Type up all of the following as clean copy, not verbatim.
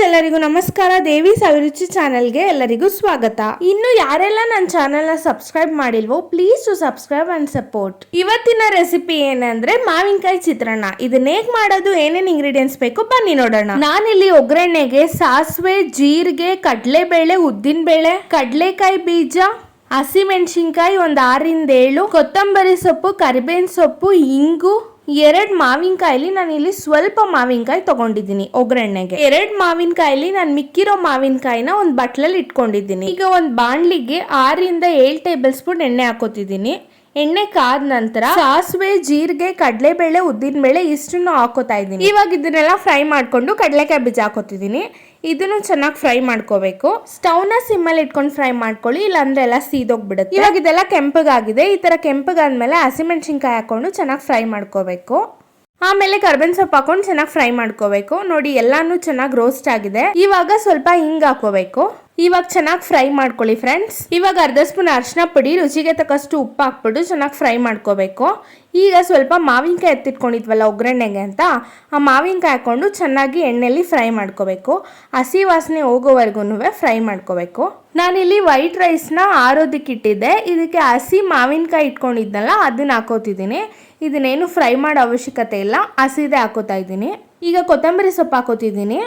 ಎಲ್ಲರಿಗೂ ನಮಸ್ಕಾರ. ದೇವಿ ಸವಿರುಚಿ ಚಾನೆಲ್ಗೆ ಎಲ್ಲರಿಗೂ ಸ್ವಾಗತ. ಇನ್ನು ಯಾರೆಲ್ಲ ನನ್ನ ಚಾನೆಲ್ನ ಸಬ್ಸ್ಕ್ರೈಬ್ ಮಾಡಿಲ್ವೋ please to subscribe and support. ಇವತ್ತಿನ ರೆಸಿಪಿ ಏನಂದ್ರೆ ಮಾವಿನಕಾಯಿ ಚಿತ್ರಾನ್ನ. ಇದನ್ನ ಹೇಗ್ ಮಾಡೋದು, ಏನೇನ್ ಇಂಗ್ರೀಡಿಯೆಂಟ್ಸ್ ಬೇಕು ಬನ್ನಿ ನೋಡೋಣ. ನಾನಿಲ್ಲಿ ಒಗ್ಗರಣೆಗೆ ಸಾಸಿವೆ, ಜೀರಿಗೆ, ಕಡಲೆಬೇಳೆ, ಉದ್ದಿನಬೇಳೆ, ಕಡಲೆಕಾಯಿ ಬೀಜ, ಹಸಿಮೆಣಸಿನ್ಕಾಯಿ ಒಂದು 6-7, ಕೊತ್ತಂಬರಿ ಸೊಪ್ಪು, ಕರಿಬೇವಿನ ಸೊಪ್ಪು, ಇಂಗು, 2 ಮಾವಿನಕಾಯಿಲಿ ನಾನು ಇಲ್ಲಿ ಸ್ವಲ್ಪ ಮಾವಿನಕಾಯಿ ತಗೊಂಡಿದ್ದೀನಿ ಒಗ್ಗರಣೆಗೆ. 2 ಮಾವಿನಕಾಯಿಲಿ ನಾನು ಮಿಕ್ಕಿರೋ ಮಾವಿನಕಾಯಿನ ಒಂದು ಬಟ್ಲಲ್ಲಿ ಇಟ್ಕೊಂಡಿದ್ದೀನಿ. ಈಗ ಒಂದು ಬಾಣ್ಲಿಗೆ 6-7 ಟೇಬಲ್ ಸ್ಪೂನ್ ಎಣ್ಣೆ ಹಾಕೋತಿದ್ದೀನಿ. ಎಣ್ಣೆ ಕಾದ ನಂತರ ಸಾಸಿವೆ, ಜೀರಿಗೆ, ಕಡಲೆಬೇಳೆ, ಉದ್ದಿನಬೇಳೆ ಇಷ್ಟನ್ನು ಹಾಕೋತಾ ಇದ್ದೀನಿ. ಇವಾಗ ಇದನ್ನೆಲ್ಲ ಫ್ರೈ ಮಾಡ್ಕೊಂಡು ಕಡಲೆಕಾಯಿ ಬೀಜ ಹಾಕೋತಿದ್ದೀನಿ. ಇದನ್ನು ಚೆನ್ನಾಗಿ ಫ್ರೈ ಮಾಡ್ಕೋಬೇಕು. ಸ್ಟವ್ನ ಸಿಮ್ಮಲ್ಲಿ ಇಟ್ಕೊಂಡು ಫ್ರೈ ಮಾಡ್ಕೊಳ್ಳಿ, ಇಲ್ಲಾಂದ್ರೆ ಎಲ್ಲ ಸೀದೋಗ್ಬಿಡುತ್ತೆ. ಇವಾಗ ಇದೆಲ್ಲ ಕೆಂಪಗಾಗಿದೆ. ಈ ತರ ಕೆಂಪಗಾದ್ಮೇಲೆ ಹಸಿಮೆಣಸಿನ್ಕಾಯಿ ಹಾಕೊಂಡು ಚೆನ್ನಾಗಿ ಫ್ರೈ ಮಾಡ್ಕೋಬೇಕು. ಆಮೇಲೆ ಕರ್ಬೇವಿನ ಸೊಪ್ಪು ಹಾಕೊಂಡು ಚೆನ್ನಾಗಿ ಫ್ರೈ ಮಾಡ್ಕೋಬೇಕು. ನೋಡಿ ಎಲ್ಲಾನು ಚೆನ್ನಾಗಿ ರೋಸ್ಟ್ ಆಗಿದೆ. ಇವಾಗ ಸ್ವಲ್ಪ ಹಿಂಗ್ ಹಾಕೋಬೇಕು. ಇವಾಗ ಚೆನ್ನಾಗಿ ಫ್ರೈ ಮಾಡ್ಕೊಳ್ಳಿ ಫ್ರೆಂಡ್ಸ್. ಇವಾಗ ಅರ್ಧ ಸ್ಪೂನ್ ಅರಿಶಿನ ಪುಡಿ, ರುಚಿಗೆ ತಕ್ಕಷ್ಟು ಉಪ್ಪು ಹಾಕ್ಬಿಟ್ಟು ಚೆನ್ನಾಗಿ ಫ್ರೈ ಮಾಡ್ಕೋಬೇಕು. ಈಗ ಸ್ವಲ್ಪ ಮಾವಿನಕಾಯಿ ಎತ್ತಿಟ್ಕೊಂಡಿದ್ವಲ್ಲ ಒಗ್ಗರಣೆಗೆ ಅಂತ, ಆ ಮಾವಿನಕಾಯಿ ಹಾಕೊಂಡು ಚೆನ್ನಾಗಿ ಎಣ್ಣೆಯಲ್ಲಿ ಫ್ರೈ ಮಾಡ್ಕೋಬೇಕು. ಹಸಿ ವಾಸನೆ ಹೋಗೋವರೆಗೂ ಫ್ರೈ ಮಾಡ್ಕೋಬೇಕು. ನಾನಿಲ್ಲಿ ವೈಟ್ ರೈಸ್ನ ಆರೋದಕ್ಕೆ ಇಟ್ಟಿದ್ದೆ. ಇದಕ್ಕೆ ಹಸಿ ಮಾವಿನಕಾಯಿ ಇಟ್ಕೊಂಡಿದ್ನಲ್ಲ ಅದನ್ನ ಹಾಕೋತಿದ್ದೀನಿ. ಇದನ್ನೇನು ಫ್ರೈ ಮಾಡೋ ಅವಶ್ಯಕತೆ ಇಲ್ಲ, ಹಸಿದೆ ಹಾಕೋತಾ ಇದ್ದೀನಿ. ಈಗ ಕೊತ್ತಂಬರಿ ಸೊಪ್ಪು ಹಾಕೋತಿದ್ದೀನಿ.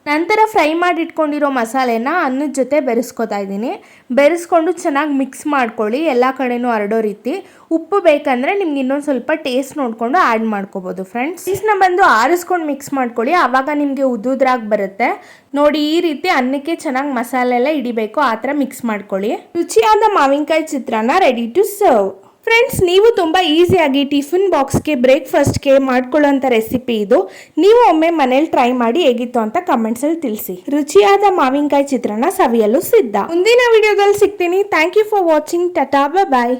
ನಂತರ ಫ್ರೈ ಮಾಡಿ ಇಟ್ಕೊಂಡಿರೋ ಮಸಾಲೆನ ಅನ್ನದ ಜೊತೆ ಬೆರೆಸ್ಕೊತಾ ಇದ್ದೀನಿ. ಬೆರೆಸ್ಕೊಂಡು ಚೆನ್ನಾಗಿ ಮಿಕ್ಸ್ ಮಾಡ್ಕೊಳ್ಳಿ, ಎಲ್ಲ ಕಡೆನೂ ಹರಡೋ ರೀತಿ. ಉಪ್ಪು ಬೇಕಂದರೆ ನಿಮ್ಗೆ ಇನ್ನೊಂದು ಸ್ವಲ್ಪ ಟೇಸ್ಟ್ ನೋಡಿಕೊಂಡು ಆ್ಯಡ್ ಮಾಡ್ಕೋಬೋದು ಫ್ರೆಂಡ್ಸ್. ಇದನ್ನ ಬಂದು ಆರಿಸ್ಕೊಂಡು ಮಿಕ್ಸ್ ಮಾಡ್ಕೊಳ್ಳಿ, ಆವಾಗ ನಿಮಗೆ ಉದ್ದುದ್ರಾಗಿ ಬರುತ್ತೆ. ನೋಡಿ ಈ ರೀತಿ ಅನ್ನಕ್ಕೆ ಚೆನ್ನಾಗಿ ಮಸಾಲೆ ಎಲ್ಲ ಹಿಡಿಬೇಕು, ಆ ಥರ ಮಿಕ್ಸ್ ಮಾಡ್ಕೊಳ್ಳಿ. ರುಚಿಯಾದ ಮಾವಿನಕಾಯಿ ಚಿತ್ರಾನ್ನ ರೆಡಿ ಟು ಸರ್ವ್. ಫ್ರೆಂಡ್ಸ್, ನೀವು ತುಂಬ ಈಸಿಯಾಗಿ ಟಿಫಿನ್ ಬಾಕ್ಸ್ಗೆ, ಬ್ರೇಕ್ಫಾಸ್ಟ್ಗೆ ಮಾಡ್ಕೊಳ್ಳೋಂಥ ರೆಸಿಪಿ ಇದು. ನೀವು ಒಮ್ಮೆ ಮನೇಲಿ ಟ್ರೈ ಮಾಡಿ ಹೇಗಿತ್ತು ಅಂತ ಕಮೆಂಟ್ಸಲ್ಲಿ ತಿಳಿಸಿ. ರುಚಿಯಾದ ಮಾವಿನಕಾಯಿ ಚಿತ್ರಾನ್ನ ಸವಿಯಲು ಸಿದ್ಧ. ಮುಂದಿನ ವಿಡಿಯೋದಲ್ಲಿ ಸಿಗ್ತೀನಿ. Thank you for watching. Tata, bye.